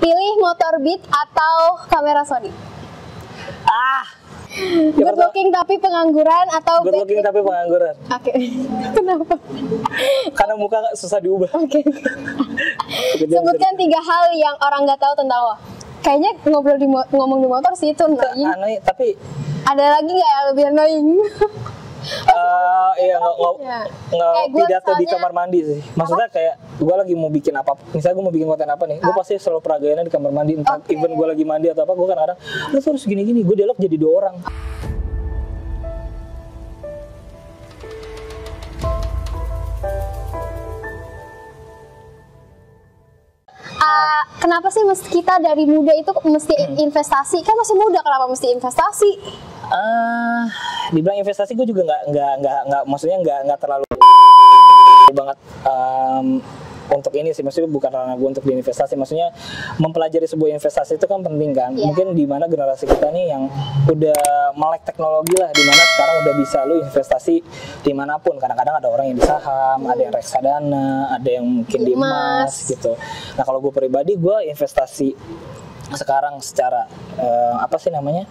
Pilih motor Beat atau kamera Sony? Good looking tapi pengangguran atau good looking tapi pengangguran? Oke. Kenapa? Karena muka susah diubah. Oke. Sebutkan 3 hal yang orang nggak tahu tentang lo. Kayaknya ngomong di motor sih itu annoying. Aneh, tapi ada lagi nggak yang lebih annoying? Iya, nggak pidato di kamar mandi sih. Maksudnya kayak gue lagi mau bikin apa, misalnya gue mau bikin konten apa nih, gue pasti selalu peragaannya di kamar mandi. Entah even gue lagi mandi atau apa, gue kadang-kadang lu tuh harus gini-gini. Gue dialog jadi 2 orang. Kenapa sih kita dari muda itu mesti investasi? Kan masih muda, kenapa mesti investasi? Dibilang investasi gue juga nggak maksudnya nggak terlalu banget untuk ini sih, maksudnya bukan karena gue untuk diinvestasi, maksudnya mempelajari sebuah investasi itu kan penting kan. Mungkin di mana generasi kita nih yang udah melek teknologi lah, di mana sekarang udah bisa lu investasi dimanapun. Kadang-kadang ada orang yang di saham, ada yang reksadana, ada yang mungkin di emas gitu. Nah kalau gue pribadi, gue investasi sekarang secara apa sih namanya,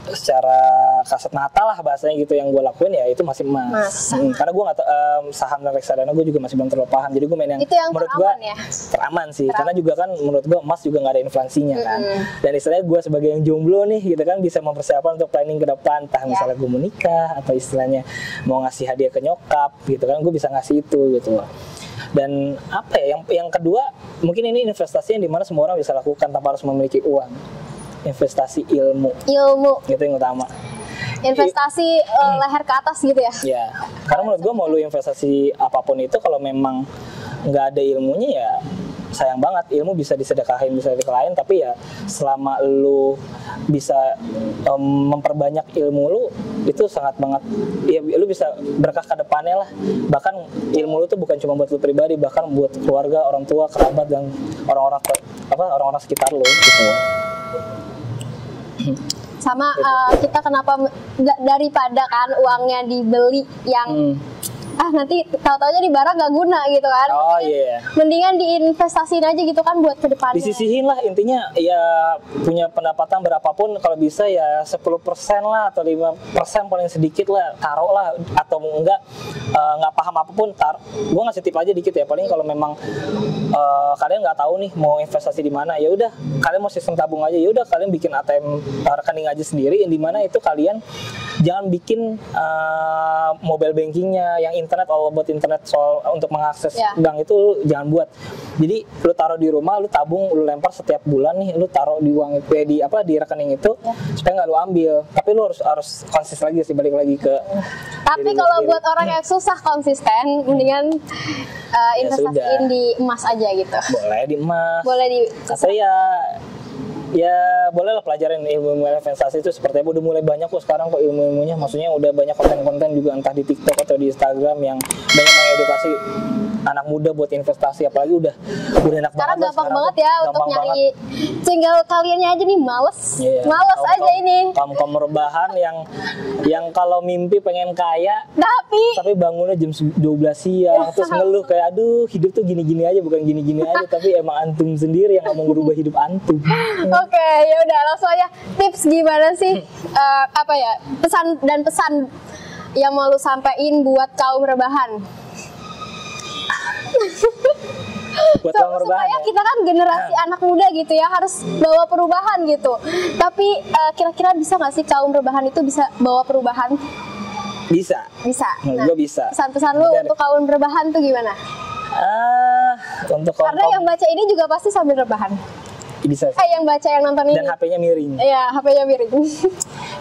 secara kasat mata lah bahasanya gitu, yang gue lakuin ya itu masih emas. Karena gue nggak saham dan reksadana gue juga masih belum terlalu paham, jadi gue main yang menurut gue teraman sih. Karena juga kan menurut gue emas juga nggak ada inflasinya kan. Dan istilahnya gue sebagai yang jomblo nih gitu kan, bisa mempersiapkan untuk planning ke depan, entah misalnya gue mau nikah atau istilahnya mau ngasih hadiah ke nyokap gitu kan, gue bisa ngasih itu gitu loh. Dan apa ya, yang kedua mungkin ini investasi yang dimana semua orang bisa lakukan tanpa harus memiliki uang. Investasi ilmu itu yang utama. Investasi leher ke atas gitu ya? Ya, karena menurut gue mau lu investasi apapun itu, kalau memang nggak ada ilmunya ya sayang banget. Ilmu bisa disedekahin, bisa dikelain, tapi ya selama lu bisa memperbanyak ilmu lu, itu sangat banget ya, lu bisa berkah ke depannya lah. Bahkan ilmu lu tuh bukan cuma buat lu pribadi, bahkan buat keluarga, orang tua, kerabat, dan orang-orang sekitar lu gitu. Sama kita kenapa daripada kan uangnya dibeli yang nanti tahu-taunya di barang gak guna gitu kan. Mendingan diinvestasiin aja gitu kan buat kedepannya. Disisihin lah, intinya ya punya pendapatan berapapun, kalau bisa ya 10% lah atau 5% paling sedikit lah, taruh lah. Atau enggak nggak paham apapun, gue ngasih tip aja dikit ya. Paling kalau memang kalian nggak tahu nih mau investasi di mana, ya udah kalian mau sistem tabung aja, ya udah kalian bikin ATM rekening aja sendiri, yang dimana itu kalian jangan bikin mobile bankingnya yang internet, all about internet, soal untuk mengakses bank itu jangan buat. Jadi lu taruh di rumah, lu tabung, lu lempar setiap bulan nih, lu taruh di uang itu di rekening itu supaya nggak lu ambil. Tapi lu harus konsisten lagi sih, balik lagi ke. Tapi kalau buat orang yang susah konsisten, mendingan investasiin di emas aja gitu. Boleh di emas. Boleh di. Atau ya boleh lah pelajarin ilmu investasi itu seperti apa. Udah mulai banyak kok sekarang kok ilmu-ilmunya, maksudnya udah banyak konten-konten juga entah di TikTok atau di Instagram yang banyak mengedukasi anak muda buat investasi, apalagi udah enak sekarang banget. Gampang banget ya untuk nyari. Tinggal kaliannya aja nih males aja ini. Kaum rebahan yang kalau mimpi pengen kaya tapi bangunnya jam 12 siang terus ngeluh kayak aduh hidup tuh gini-gini aja, bukan gini-gini aja, tapi emang antum sendiri yang nggak mau merubah hidup antum. Oke, ya udah langsung aja tips gimana sih pesan yang mau lu sampein buat kaum rebahan. Supaya kita kan generasi anak muda gitu ya, harus bawa perubahan gitu. Tapi kira-kira bisa nggak sih kaum rebahan itu bisa bawa perubahan? Bisa. Nah, gue bisa. Pesan-pesan lu untuk kaum rebahan tuh gimana? Karena yang baca ini juga pasti sambil rebahan. Bisa sih. Yang baca, yang nonton ini. Dan HP-nya miring. Iya, HP-nya miring.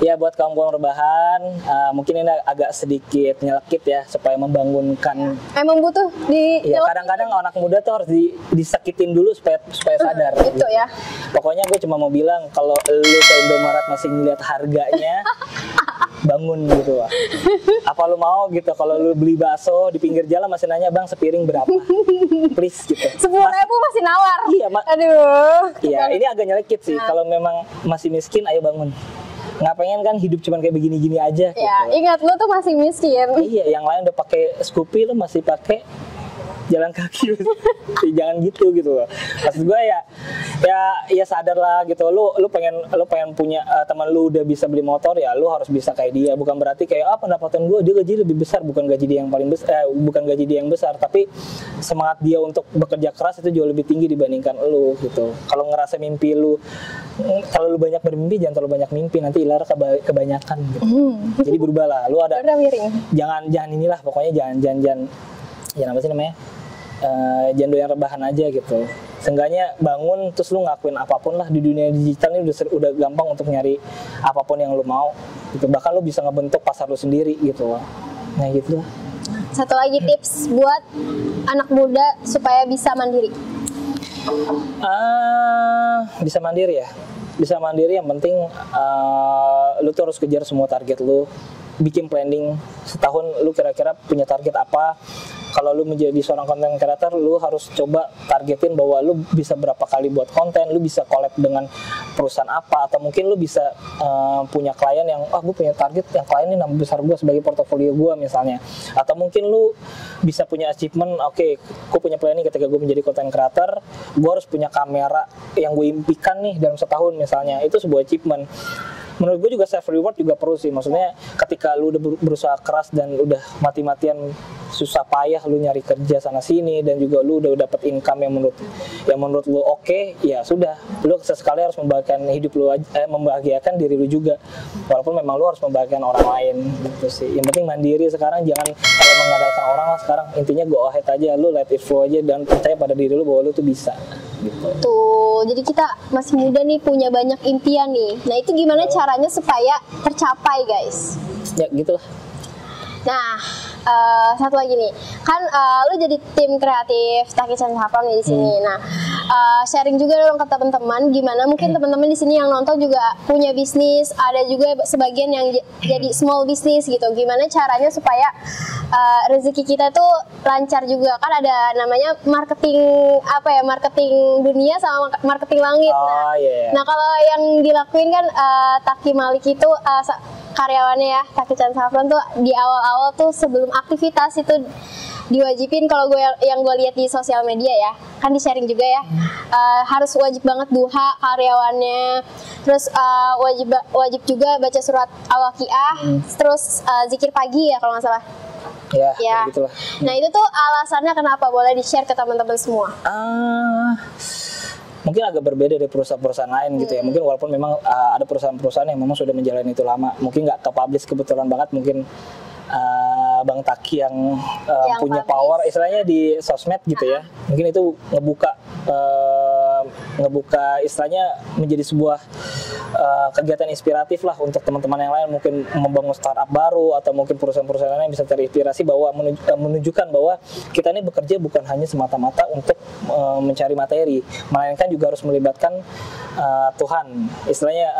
Ya buat kaum rebahan, mungkin ini agak sedikit nyelekit ya, supaya membangunkan. Emang butuh ya, kadang-kadang anak muda tuh harus disakitin dulu supaya sadar. Itu ya. Pokoknya gue cuma mau bilang, kalau lu ke Indomaret masih ngeliat harganya, bangun gitu lah. Apa lu mau gitu kalau lu beli bakso di pinggir jalan masih nanya, bang sepiring berapa? Please gitu. 10.000 masih nawar. Iya, aduh. Iya, ini agak nyelekit sih. Kalau memang masih miskin, ayo bangun. Nggak pengen kan hidup cuman kayak begini-gini aja. Ya, gitu. Ingat lu tuh masih miskin. Iya, yang lain udah pakai Scoopy, lu masih pakai jalan kaki. Jangan gitu loh. Maksud gue ya ya sadar lah gitu. Lu pengen punya teman lu udah bisa beli motor, ya lu harus bisa kayak dia. Bukan berarti kayak pendapatan gue dia gaji lebih besar, bukan gaji dia yang paling besar, bukan gaji dia yang besar, tapi semangat dia untuk bekerja keras itu jauh lebih tinggi dibandingkan lu gitu. Kalau ngerasa mimpi lu, kalau lu banyak bermimpi jangan terlalu banyak mimpi, nanti ilar kebanyakan gitu. Jadi berubah lah. Lu ada jangan inilah, pokoknya jangan apa sih namanya? Jangan doyan rebahan aja gitu. Seenggaknya bangun terus lu ngakuin apapun lah. Di dunia digital ini udah gampang untuk nyari apapun yang lu mau gitu. Bahkan lu bisa ngebentuk pasar lu sendiri gitu. Nah gitu lah. Satu lagi tips buat anak muda supaya bisa mandiri. Bisa mandiri ya. Bisa mandiri, yang penting lu tuh harus kejar semua target lu. Bikin planning setahun lu kira-kira punya target apa. Kalau lu menjadi seorang content creator, lu harus coba targetin bahwa lu bisa berapa kali buat konten, lu bisa collab dengan perusahaan apa, atau mungkin lu bisa punya klien yang, gue punya target yang klien ini nama besar gue sebagai portofolio gue misalnya. Atau mungkin lu bisa punya achievement, gue punya planning ketika gue menjadi content creator, gue harus punya kamera yang gue impikan nih dalam setahun misalnya. Itu sebuah achievement. Menurut gue juga self reward juga perlu sih. Maksudnya ketika lu udah berusaha keras dan udah mati-matian susah payah lu nyari kerja sana sini, dan juga lu udah dapet income yang menurut lu oke, ya sudah, lu sesekali harus membahagiakan hidup lu, membahagiakan diri lu juga, walaupun memang lu harus membahagiakan orang lain gitu sih. Yang penting mandiri sekarang, jangan kalau mengandalkan orang lah sekarang. Intinya go ahead aja, lu let it flow aja, dan percaya pada diri lu bahwa lu tuh bisa gitu. Tuh, jadi kita masih muda nih, punya banyak impian nih. Nah itu gimana caranya supaya tercapai guys? Ya gitulah. Nah, satu lagi nih, kan lu jadi tim kreatif Taki-chan Saffron di sini. Nah, sharing juga dong ke teman-teman, gimana mungkin teman-teman di sini yang nonton juga punya bisnis, ada juga sebagian yang jadi small business gitu. Gimana caranya supaya rezeki kita tuh lancar juga? Kan ada namanya marketing marketing dunia sama marketing langit. Nah, kalau yang dilakuin kan Taki Malik itu karyawannya ya, Taki-chan Saffron tuh di awal-awal tuh sebelum aktivitas itu diwajibin, kalau yang gue lihat di sosial media ya, kan di sharing juga ya, harus wajib banget duha karyawannya, terus wajib juga baca surat Al-Waqiah, terus zikir pagi ya kalau nggak salah. Ya. Gitulah. Nah itu tuh alasannya kenapa, boleh di-share ke teman-teman semua? Mungkin agak berbeda dari perusahaan-perusahaan lain gitu ya. Mungkin walaupun memang ada perusahaan-perusahaan yang memang sudah menjalani itu lama, mungkin nggak ke-publish kebetulan banget, mungkin Bang Taki yang punya publish power istilahnya di sosmed gitu ya. Mungkin itu ngebuka istilahnya menjadi sebuah kegiatan inspiratif lah untuk teman-teman yang lain, mungkin membangun startup baru, atau mungkin perusahaan-perusahaan lain bisa terinspirasi bahwa menunjukkan bahwa kita ini bekerja bukan hanya semata-mata untuk mencari materi, melainkan juga harus melibatkan Tuhan, istilahnya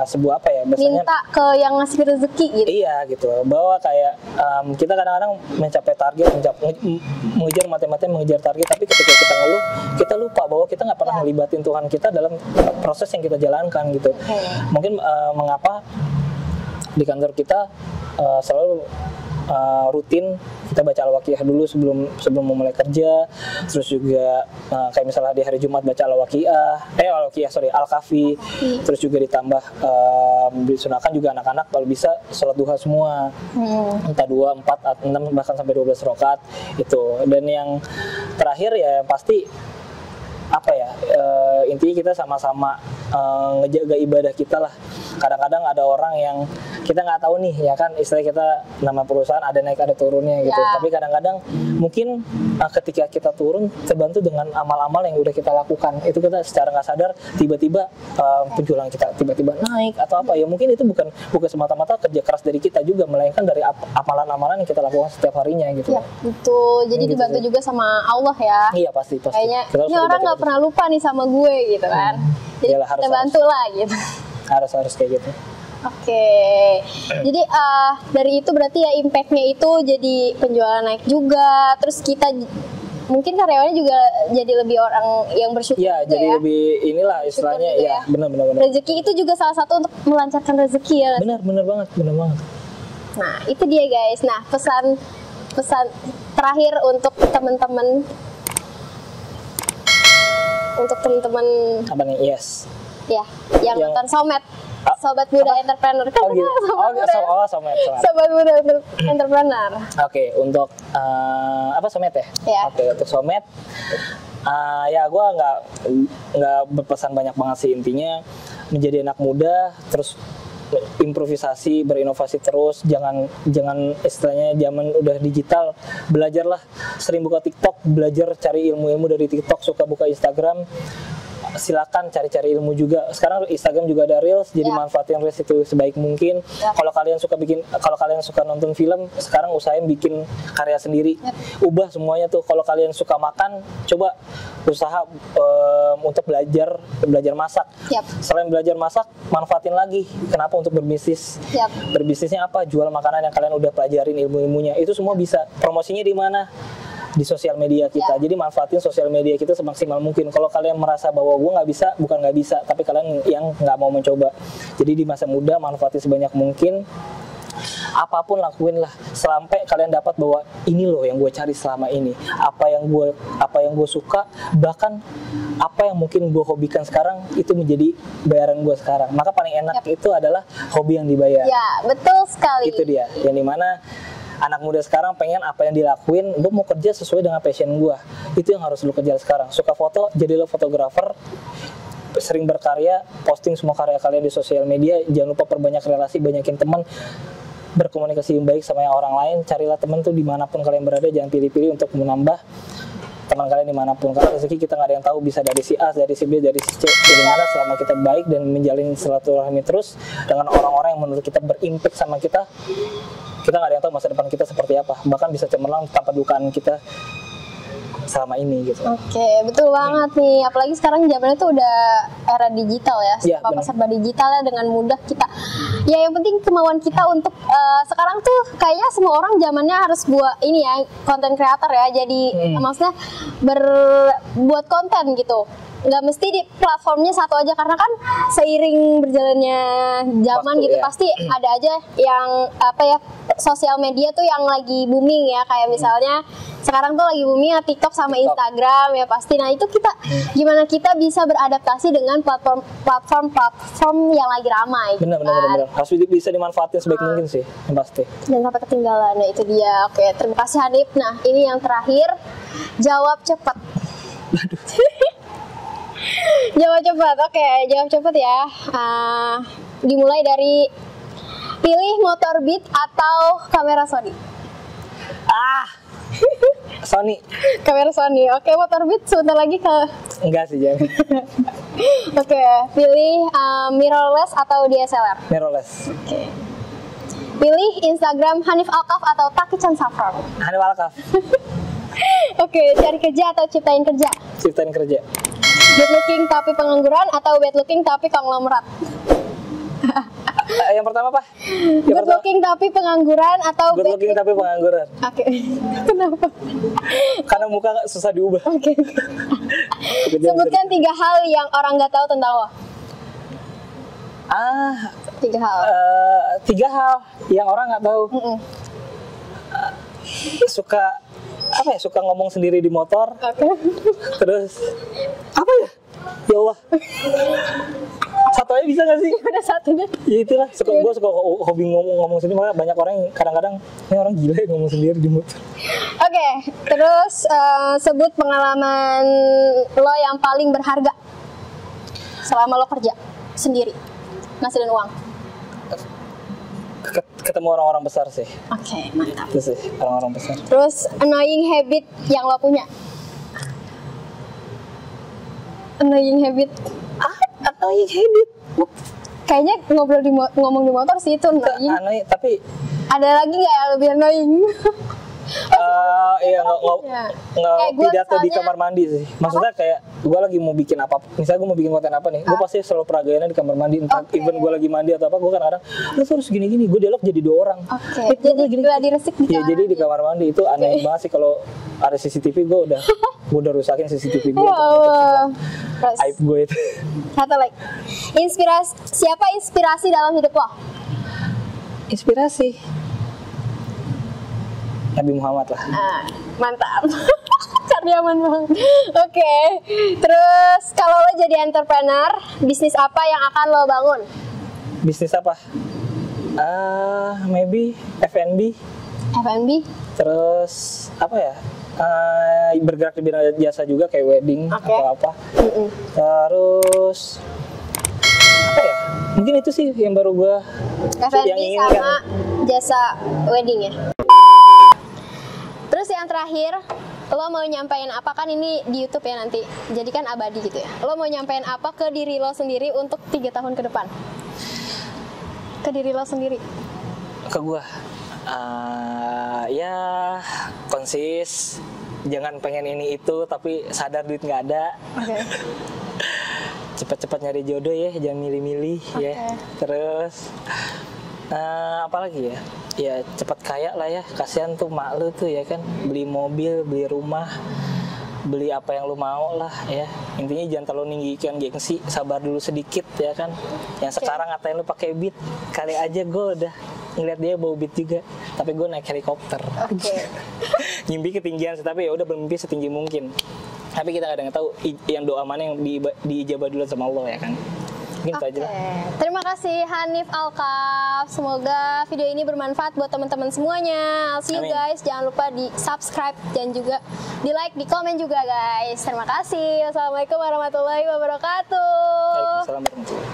sebuah apa ya, biasanya minta ke yang ngasih rezeki gitu. Iya gitu, bahwa kayak kita kadang-kadang mencapai target, mengejar mati-matian mengejar target, tapi ketika kita ngeluh, kita lupa bahwa kita nggak pernah ngelibatin Tuhan kita dalam proses yang kita jalankan gitu. Mungkin mengapa di kantor kita selalu rutin kita baca Al-Waqiah dulu sebelum memulai kerja, terus juga kayak misalnya di hari Jumat baca Al-Kafi, terus juga ditambah disunahkan juga anak-anak kalau bisa sholat duha semua, entah 2, 4, 6 bahkan sampai 12 rakaat itu. Dan yang terakhir ya pasti apa ya, intinya kita sama-sama ngejaga ibadah kita lah. Kadang-kadang ada orang yang kita nggak tahu nih ya kan, istilah kita nama perusahaan ada naik ada turunnya gitu. Tapi kadang-kadang mungkin ketika kita turun terbantu dengan amal-amal yang udah kita lakukan, itu kita secara nggak sadar tiba-tiba penjualan kita tiba-tiba naik atau apa ya, mungkin itu bukan semata-mata kerja keras dari kita juga, melainkan dari amalan-amalan yang kita lakukan setiap harinya gitu. Ya, betul. Jadi dibantu juga sama Allah ya. Iya pasti. Kayaknya ini orang nggak pernah lupa nih sama gue gitu kan. Jadi yalah, kita bantu lah gitu. Harus kayak gitu. Oke. Jadi dari itu berarti ya impact-nya itu jadi penjualan naik juga, terus kita mungkin karyawannya juga jadi lebih orang yang bersyukur ya, juga jadi ya. Lebih inilah istilahnya ya. Benar. Rezeki itu juga salah satu untuk melancarkan rezeki ya. Benar banget. Nah, itu dia guys. Nah, pesan terakhir untuk teman-teman untuk teman-teman apa nih? Yes. Ya, yang nonton Somet. Sobat Muda Entrepreneur kan gitu. Somet. Sobat Muda Entrepreneur. Oke, untuk apa Somet ya? Yeah. Oke, untuk Somet ya gue nggak berpesan banyak banget sih, intinya menjadi anak muda terus improvisasi, berinovasi terus, jangan istilahnya zaman udah digital, belajarlah, sering buka TikTok, belajar cari ilmu-ilmu dari TikTok, suka buka Instagram, silakan cari-cari ilmu juga. Sekarang Instagram juga ada Reels, jadi manfaatin Reels itu sebaik mungkin. Kalau kalian suka nonton film, sekarang usahain bikin karya sendiri. Ubah semuanya tuh. Kalau kalian suka makan, coba usaha untuk belajar masak. Selain belajar masak, manfaatin lagi. Kenapa? Untuk berbisnis. Berbisnisnya apa? Jual makanan yang kalian udah pelajarin ilmu-ilmunya. Itu semua bisa. Promosinya di mana? Di sosial media kita. Jadi manfaatin sosial media kita semaksimal mungkin. Kalau kalian merasa bahwa gue nggak bisa, bukan nggak bisa, tapi kalian yang nggak mau mencoba. Jadi di masa muda manfaatin sebanyak mungkin. Apapun lakuinlah sampai kalian dapat bahwa ini loh yang gue cari selama ini, apa yang gue suka, bahkan apa yang mungkin gue hobikan sekarang itu menjadi bayaran gue sekarang. Maka paling enak itu adalah hobi yang dibayar. Ya, betul sekali. Itu dia yang dimana anak muda sekarang pengen apa yang dilakuin, gue mau kerja sesuai dengan passion gue. Itu yang harus lu kejar sekarang. Suka foto, jadilah fotografer. Sering berkarya, posting semua karya kalian di sosial media. Jangan lupa perbanyak relasi, banyakin teman, berkomunikasi yang baik sama yang orang lain. Carilah teman tuh dimanapun kalian berada, jangan pilih-pilih untuk menambah teman kalian dimanapun. Karena rezeki kita nggak ada yang tahu, bisa dari si A, dari si B, dari si C. Jadi mana selama kita baik dan menjalin silaturahmi terus dengan orang-orang yang menurut kita berimpact sama kita nggak ada yang tahu masa depan kita seperti apa. Bahkan bisa cemerlang tanpa dukaan kita selama ini gitu. Oke, betul banget nih. Apalagi sekarang zamannya tuh udah era digital ya. Serba digital ya, dengan mudah kita. Ya yang penting kemauan kita untuk sekarang tuh kayaknya semua orang zamannya harus buat ini ya, konten creator ya. Jadi maksudnya buat konten gitu. Nggak mesti di platformnya satu aja, karena kan seiring berjalannya zaman waktu, gitu pasti ada aja yang sosial media tuh yang lagi booming ya, kayak misalnya sekarang tuh lagi booming ya TikTok sama Instagram ya pasti. Nah itu kita gimana kita bisa beradaptasi dengan platform yang lagi ramai. Benar. Harus bisa dimanfaatin sebaik mungkin sih, yang pasti. Dan sampai ketinggalan. Nah itu dia. Oke, terima kasih Hanif. Nah ini yang terakhir, jawab cepat. Jawab cepat. Oke, jawab cepat ya. Dimulai dari pilih motor Beat atau kamera Sony. Sony. Kamera Sony. Oke, motor Beat sebentar lagi ke. Enggak sih, jangan. Oke, pilih mirrorless atau DSLR. Mirrorless. Oke. Pilih Instagram Hanif Alkaf atau Taki-chan Safran. Hanif Alkaf. Oke, cari kerja atau ciptain kerja. Ciptain kerja. Bad looking tapi pengangguran atau bad looking tapi konglomerat? Yang pertama apa? Good looking tapi pengangguran atau good looking tapi pengangguran? Oke. Kenapa? Karena muka susah diubah. Oke. Sebutkan 3 hal yang orang nggak tahu tentang lo. 3 hal. 3 hal yang orang nggak tahu. Suka ngomong sendiri di motor. Terus apa ya? Ya Allah. Satu aja bisa gak sih? Udah satu deh. Ya itulah, gue suka hobi ngomong sendiri, makanya banyak orang yang kadang-kadang ini orang gila ya ngomong sendiri di motor. Oke, terus sebut pengalaman lo yang paling berharga selama lo kerja sendiri, ngasilin uang. Ketemu orang-orang besar sih. Oke, mantap. Itu sih, orang-orang besar. Terus annoying habit yang lo punya. Annoying habit. Annoying habit. Kayaknya ngomong di motor sih itu annoying. Annoying, tapi ada lagi nggak yang lebih annoying? Iya, pidato di kamar mandi sih. Maksudnya kayak gue lagi mau bikin apa, misalnya gue mau bikin konten apa nih, gue pasti selalu peragaannya di kamar mandi. Entah even gue lagi mandi atau apa, gue kadang-kadang lu harus gini-gini, gue dialog jadi 2 orang. Jadi gini resik di kamar. Ya jadi di kamar mandi itu aneh banget sih. Kalau ada CCTV gue udah rusakin CCTV gue. Aib gue itu. Satu lagi. Siapa inspirasi dalam hidup lo? Inspirasi Nabi Muhammad lah. Mantap. Dia aman banget. Oke. Terus kalau lo jadi entrepreneur, bisnis apa yang akan lo bangun? Bisnis apa? Maybe F&B. F&B. Terus apa ya? Bergerak di bidang jasa juga kayak wedding atau apa. Terus apa ya? Mungkin itu sih yang baru gua F&B sama jasa wedding ya. Terus yang terakhir, lo mau nyampein apa, kan ini di YouTube ya nanti, jadi kan abadi gitu ya. Lo mau nyampein apa ke diri lo sendiri untuk 3 tahun ke depan? Ke diri lo sendiri? Ke gua, ya konsis, jangan pengen ini itu tapi sadar duit nggak ada. Cepat-cepat nyari jodoh ya, jangan milih-milih ya. Terus apalagi ya? Ya cepat kaya lah ya, kasihan tuh mak lu tuh ya kan, beli mobil, beli rumah, beli apa yang lu mau lah ya. Intinya jangan terlalu ninggikan gengsi, sabar dulu sedikit ya kan. Yang sekarang ngatain lu pakai Beat, kali aja gue udah ngeliat dia bawa Beat juga, tapi gue naik helikopter. Ngimpi ketinggian, tapi ya udah bermimpi setinggi mungkin. Tapi kita kadang tahu yang doa mana yang diijabah dulu sama Allah ya kan. Terima kasih Hanif Alkaf. Semoga video ini bermanfaat buat teman-teman semuanya. I'll see you guys. Jangan lupa di subscribe dan juga di like, di komen juga guys. Terima kasih. Wassalamualaikum warahmatullahi wabarakatuh. Waalaikumsalam warahmatullahi wabarakatuh.